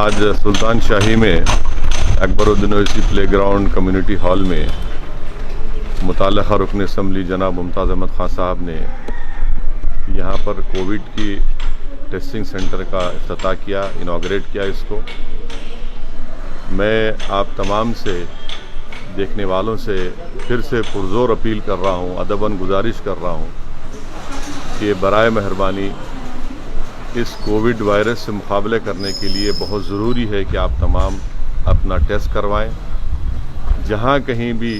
आज सुल्तान शाही में Akbaruddin Owaisi play ground community hall में मुतल्लिक़ा रुकन असम्बली जनाब मुमताज़ अहमद ख़ान साहब ने यहाँ पर कोविड की टेस्टिंग सेंटर का इफ्तिताह किया, इनाग्रेट किया इसको। मैं आप तमाम से देखने वालों से फिर से पुरज़ोर अपील कर रहा हूँ, अदबन गुजारिश कर रहा हूँ कि बराए मेहरबानी इस कोविड वायरस से मुकाबले करने के लिए बहुत ज़रूरी है कि आप तमाम अपना टेस्ट करवाएं। जहाँ कहीं भी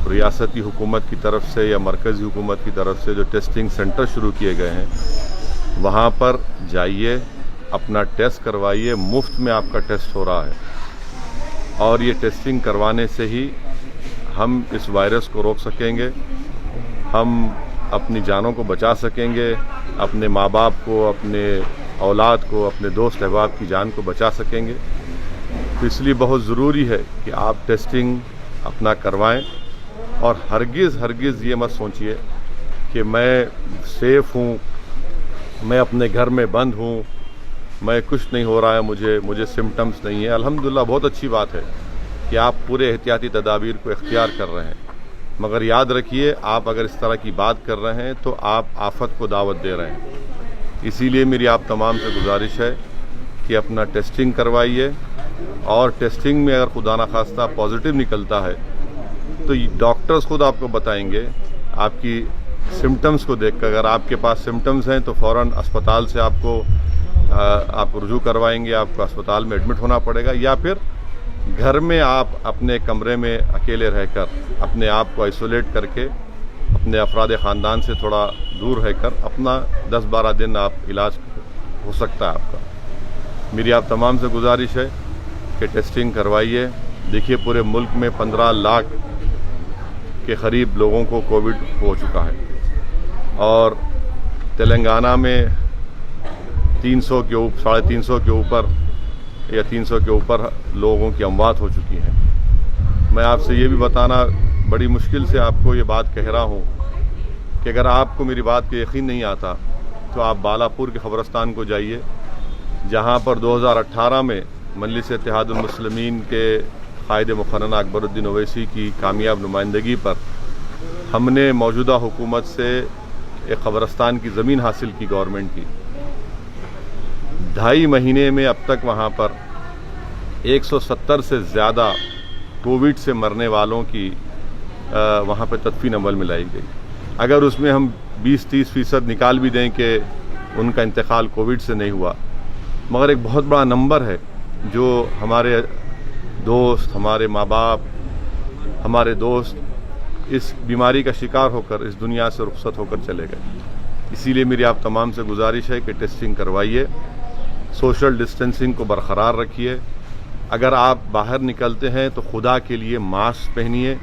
रियासती हुकूमत की तरफ से या मरकज़ी हुकूमत की तरफ से जो टेस्टिंग सेंटर शुरू किए गए हैं वहाँ पर जाइए, अपना टेस्ट करवाइए। मुफ्त में आपका टेस्ट हो रहा है और ये टेस्टिंग करवाने से ही हम इस वायरस को रोक सकेंगे, हम अपनी जानों को बचा सकेंगे, अपने माँ बाप को, अपने औलाद को, अपने दोस्त अहबाब की जान को बचा सकेंगे। तो इसलिए बहुत ज़रूरी है कि आप टेस्टिंग अपना करवाएं और हरगिज़ ये मत सोचिए कि मैं सेफ़ हूँ, मैं अपने घर में बंद हूँ, मैं कुछ नहीं हो रहा है, मुझे सिम्टम्स नहीं है। अल्हम्दुलिल्लाह बहुत अच्छी बात है कि आप पूरे एहतियाती तदाबीर को इख्तियार कर रहे हैं, मगर याद रखिए आप अगर इस तरह की बात कर रहे हैं तो आप आफत को दावत दे रहे हैं। इसीलिए मेरी आप तमाम से गुजारिश है कि अपना टेस्टिंग करवाइए और टेस्टिंग में अगर खुदा न खास्ता पॉजिटिव निकलता है तो डॉक्टर्स खुद आपको बताएंगे आपकी सिम्टम्स को देखकर। अगर आपके पास सिम्टम्स हैं तो फ़ौरन अस्पताल से आपको रुजू करवाएंगे, आपको अस्पताल में एडमिट होना पड़ेगा, या फिर घर में आप अपने कमरे में अकेले रहकर अपने आप को आइसोलेट करके अपने अफराद ख़ानदान से थोड़ा दूर रहकर अपना 10-12 दिन आप इलाज हो सकता है आपका। मेरी आप तमाम से गुजारिश है कि टेस्टिंग करवाइए। देखिए पूरे मुल्क में 15 लाख के करीब लोगों को कोविड हो चुका है और तेलंगाना में 300 के ऊपर, 350 के ऊपर या 300 के ऊपर लोगों की अमवात हो चुकी हैं। मैं आपसे ये भी बताना बड़ी मुश्किल से आपको ये बात कह रहा हूँ कि अगर आपको मेरी बात का यकीन नहीं आता तो आप बालापुर के ख़बरस्तान को जाइए, जहाँ पर 2018 में मजलिस इत्तेहादुल मुस्लिमीन के कायद मुक़र्रर अकबरुद्दीन ओवैसी की कामयाब नुमाइंदगी पर हमने मौजूदा हुकूमत से एक क़ब्रस्तान की ज़मीन हासिल की गवर्नमेंट की। 2.5 महीने में अब तक वहाँ पर 170 से ज़्यादा कोविड से मरने वालों की वहाँ पर तदफीन अमल में लाई गई। अगर उसमें हम 20-30% निकाल भी दें कि उनका इंतकाल कोविड से नहीं हुआ, मगर एक बहुत बड़ा नंबर है जो हमारे दोस्त, हमारे माँ बाप, हमारे दोस्त इस बीमारी का शिकार होकर इस दुनिया से रुखसत होकर चले गए। इसीलिए मेरी आप तमाम से गुजारिश है कि टेस्टिंग करवाइए, सोशल डिस्टेंसिंग को बरकरार रखिए। अगर आप बाहर निकलते हैं तो खुदा के लिए मास्क पहनिए।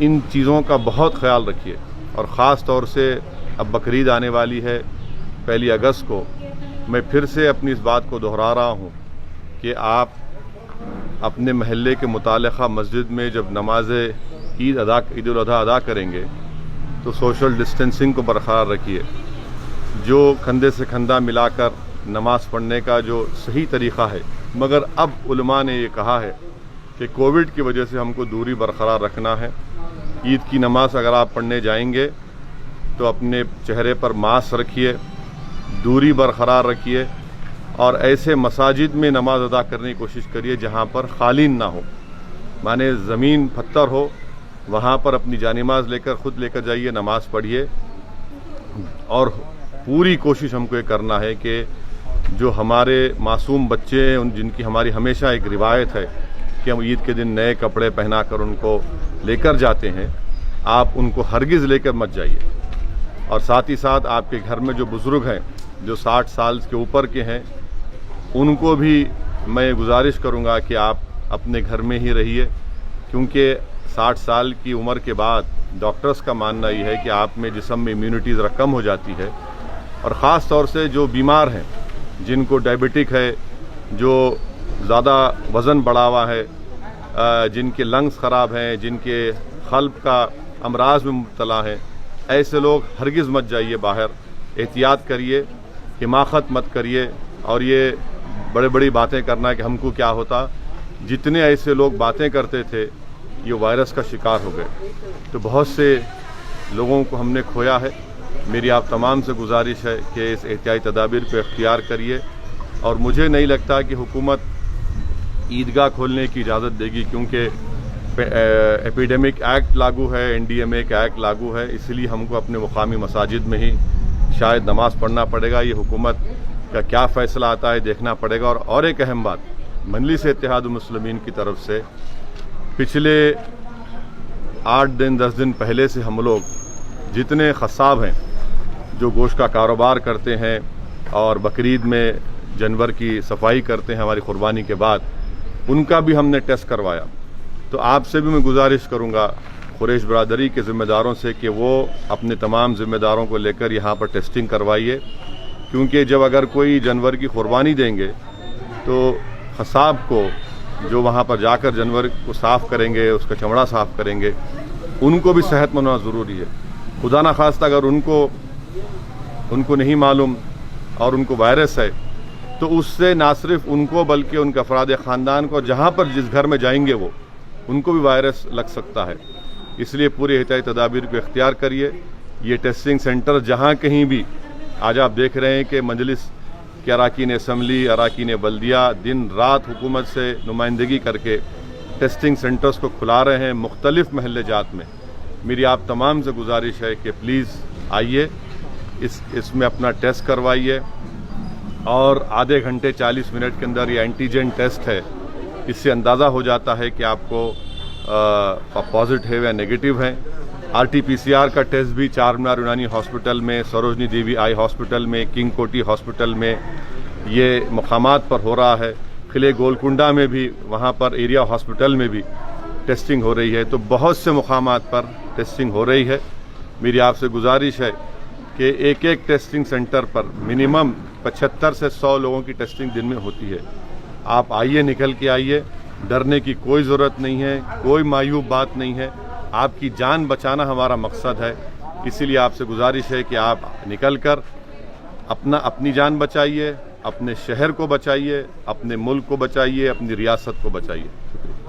इन चीज़ों का बहुत ख्याल रखिए और ख़ास तौर से अब बकरीद आने वाली है 1 अगस्त को। मैं फिर से अपनी इस बात को दोहरा रहा हूँ कि आप अपने महल्ले के मुतालिका मस्जिद में जब नमाज ईद उल अज़हा अदा करेंगे तो सोशल डिस्टेंसिंग को बरकरार रखिए। जो कंधे से कंधा मिलाकर नमाज़ पढ़ने का जो सही तरीक़ा है, मगर अब उलमा ने ये कहा है कि कोविड की वजह से हमको दूरी बरकरार रखना है। ईद की नमाज़ अगर आप पढ़ने जाएंगे तो अपने चेहरे पर मास्क रखिए, दूरी बरकरार रखिए और ऐसे मसाजिद में नमाज अदा करने की कोशिश करिए जहाँ पर खालीन ना हो, माने ज़मीन पत्थर हो, वहाँ पर अपनी जानिमाज़ लेकर खुद लेकर जाइए, नमाज़ पढ़िए। और पूरी कोशिश हमको ये करना है कि जो हमारे मासूम बच्चे हैं, जिनकी हमारी हमेशा एक रिवायत है कि हम ईद के दिन नए कपड़े पहना कर उनको लेकर जाते हैं, आप उनको हरगिज़ लेकर मत जाइए। और साथ ही साथ आपके घर में जो बुज़ुर्ग हैं, जो 60 साल के ऊपर के हैं, उनको भी मैं गुजारिश करूंगा कि आप अपने घर में ही रहिए, क्योंकि 60 साल की उम्र के बाद डॉक्टर्स का मानना ये है कि आप में जिस्म में इम्यूनिटी ज़रा कम हो जाती है। और ख़ास तौर से जो बीमार हैं, जिनको डायबिटिक है, जो ज़्यादा वज़न बढ़ा हुआ है, जिनके लंग्स ख़राब हैं, जिनके क़ल्ब का अमराज में मुब्तला हैं, ऐसे लोग हरगिज़ मत जाइए बाहर। एहतियात करिए, हिमाकत मत करिए और ये बड़ी बड़ी बातें करना कि हमको क्या होता। जितने ऐसे लोग बातें करते थे ये वायरस का शिकार हो गए, तो बहुत से लोगों को हमने खोया है। मेरी आप तमाम से गुजारिश है कि इस एहतियाती तदाबीर को इख्तियार करिए, और मुझे नहीं लगता कि हुकूमत ईदगाह खोलने की इजाज़त देगी, क्योंकि एपिडेमिक एक्ट लागू है, NDMA का एक्ट लागू है, इसलिए हमको अपने मुकामी मसाजिद में ही शायद नमाज़ पढ़ना पड़ेगा। ये हुकूमत का क्या फ़ैसला आता है देखना पड़ेगा। और एक अहम बात, मजलिस इत्तेहाद मुस्लिमीन की तरफ से पिछले 8 दिन 10 दिन पहले से हम लोग जितने ख़साब हैं जो गोश्त का कारोबार करते हैं और बकरीद में जानवर की सफाई करते हैं हमारी कुर्बानी के बाद, उनका भी हमने टेस्ट करवाया। तो आपसे भी मैं गुजारिश करूंगा कुरैश बरादरी के ज़िम्मेदारों से कि वो अपने तमाम ज़िम्मेदारों को लेकर यहाँ पर टेस्टिंग करवाइए, क्योंकि जब अगर कोई जानवर की कुर्बानी देंगे तो ख़साब को जो वहाँ पर जाकर जानवर को साफ़ करेंगे, उसका चमड़ा साफ़ करेंगे, उनको भी सेहतमंद होना ज़रूरी है। खुदा न खास्ता अगर उनको नहीं मालूम और उनको वायरस है, तो उससे ना सिर्फ उनको बल्कि उनके अफराद ख़ानदान को, जहाँ पर जिस घर में जाएंगे वो, उनको भी वायरस लग सकता है। इसलिए पूरी एहतियाती तदाबीर को इख्तियार करिए। ये टेस्टिंग सेंटर जहाँ कहीं भी, आज आप देख रहे हैं कि मजलिस के अराकीन असम्बली, अराकीन बल्दिया दिन रात हुकूमत से नुमाइंदगी करके टेस्टिंग सेंटर्स को खुला रहे हैं मुख्तलिफ महल्ले जात में। मेरी आप तमाम से गुजारिश है कि प्लीज़ आइए, इसमें अपना टेस्ट करवाइए, और आधे घंटे 40 मिनट के अंदर ये एंटीजन टेस्ट है, इससे अंदाज़ा हो जाता है कि आपको पॉजिटिव या नेगेटिव है। RT-PCR का टेस्ट भी चार मीनार यूनानी हॉस्पिटल में, सरोजनी देवी आई हॉस्पिटल में, किंग कोटी हॉस्पिटल में ये मकामात पर हो रहा है। किले गोलकुंडा में भी, वहाँ पर एरिया हॉस्पिटल में भी टेस्टिंग हो रही है। तो बहुत से मकामात पर टेस्टिंग हो रही है। मेरी आपसे गुजारिश है कि एक एक टेस्टिंग सेंटर पर मिनिमम 75 से 100 लोगों की टेस्टिंग दिन में होती है। आप आइए, निकल के आइए, डरने की कोई ज़रूरत नहीं है, कोई मायूब बात नहीं है। आपकी जान बचाना हमारा मकसद है, इसीलिए आपसे गुजारिश है कि आप निकल कर अपनी जान बचाइए, अपने शहर को बचाइए, अपने मुल्क को बचाइए, अपनी रियासत को बचाइए। शुक्रिया।